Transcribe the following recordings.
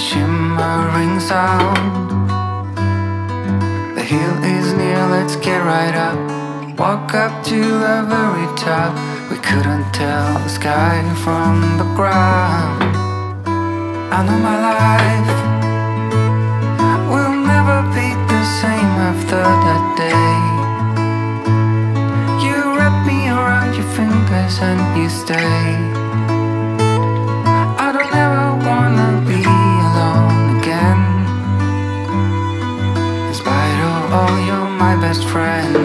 shimmering sound. The hill is near, let's get right up. Walk up to the very top. We couldn't tell the sky from the ground. I know my life will never be the same after that day. You wrap me around your fingers and you stay. I don't ever wanna be alone again. In spite of all, you're my best friend.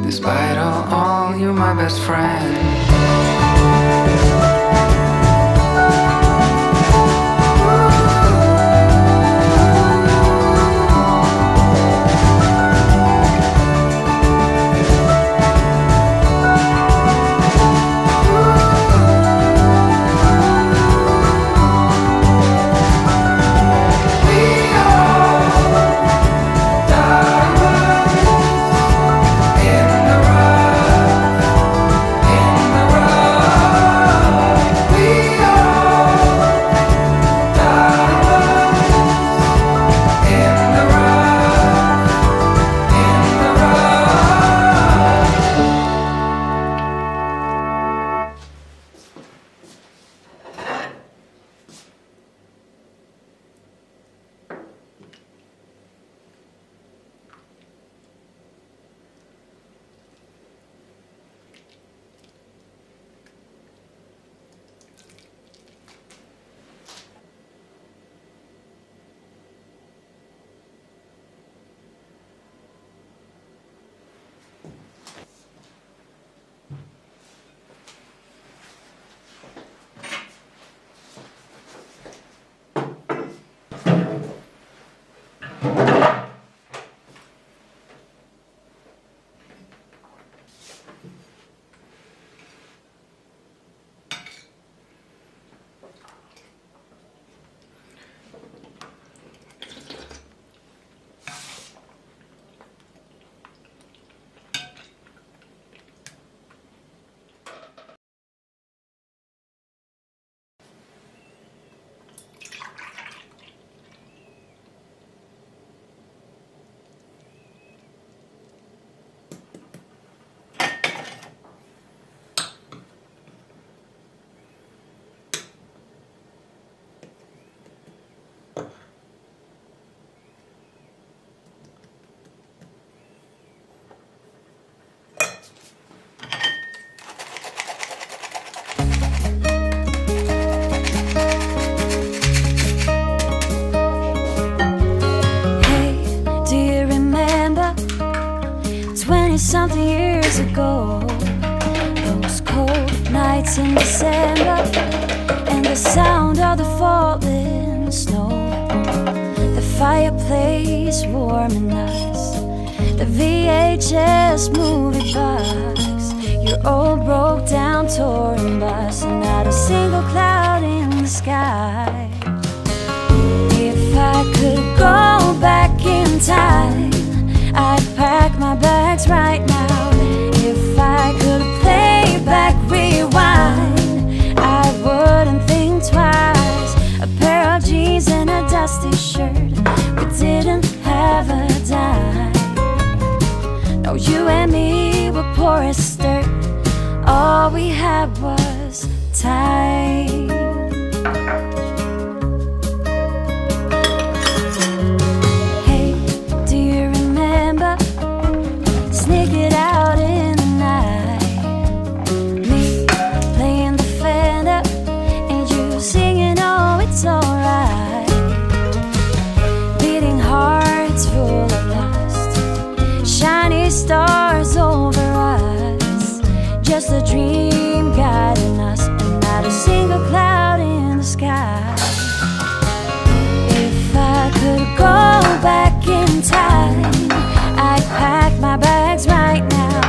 Despite all, you're my best friend. Something years ago, those cold nights in December, and the sound of the falling snow. The fire is warming us. The VHS movie box, your old broke down touring bus, and not a single cloud in the sky. If I could go back in time, I'd pack my bags right now. If I could play back, rewind, I wouldn't think twice. A pair of jeans and a dusty shirt, we didn't have a dime. No, you and me were poor as dirt. All we had was time. Hey, do you remember? Sneak it out in the night. Me playing the Fender and you singing, oh, it's alright. Beating hearts full of lust, shiny stars over us, just a dream guiding us, and not a single cloud in the sky. If I could go back in time, I'd pack my bags right now.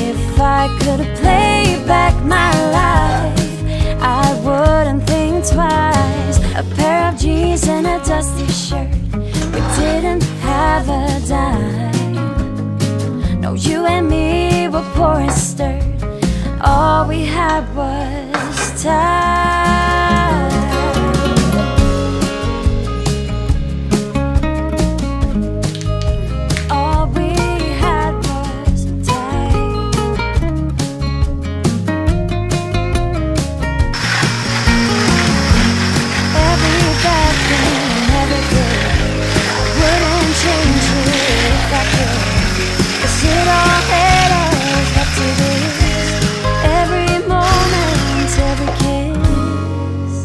If I could play back my life, I wouldn't think twice. A pair of jeans and a dusty shirt, we didn't have a dime. No, you and me were poor as dirt. All we had was time. All we had was time. Every bad thing, every good, wouldn't change it if I could. 'Cause it all had us up to this. Every moment, every kiss.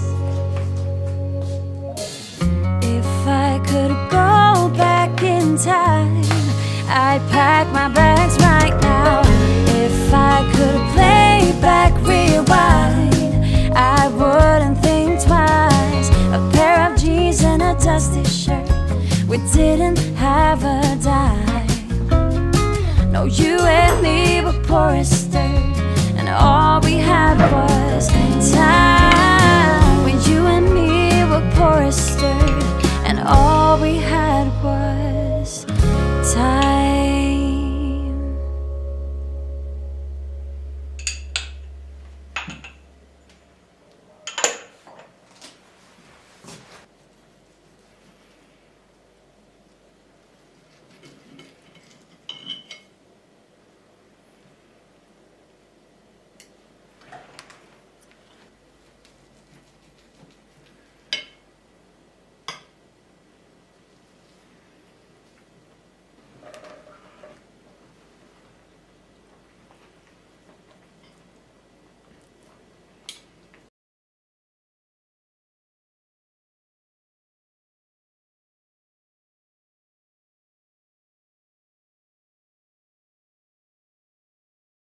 If I could go back in time, I'd pack my bags right now. If I could play back, rewind, I wouldn't think twice. A pair of jeans and a dusty shirt, we didn't have a dime. No, you and me were poor as dirt, and all we had was time. When you and me were poor as dirt,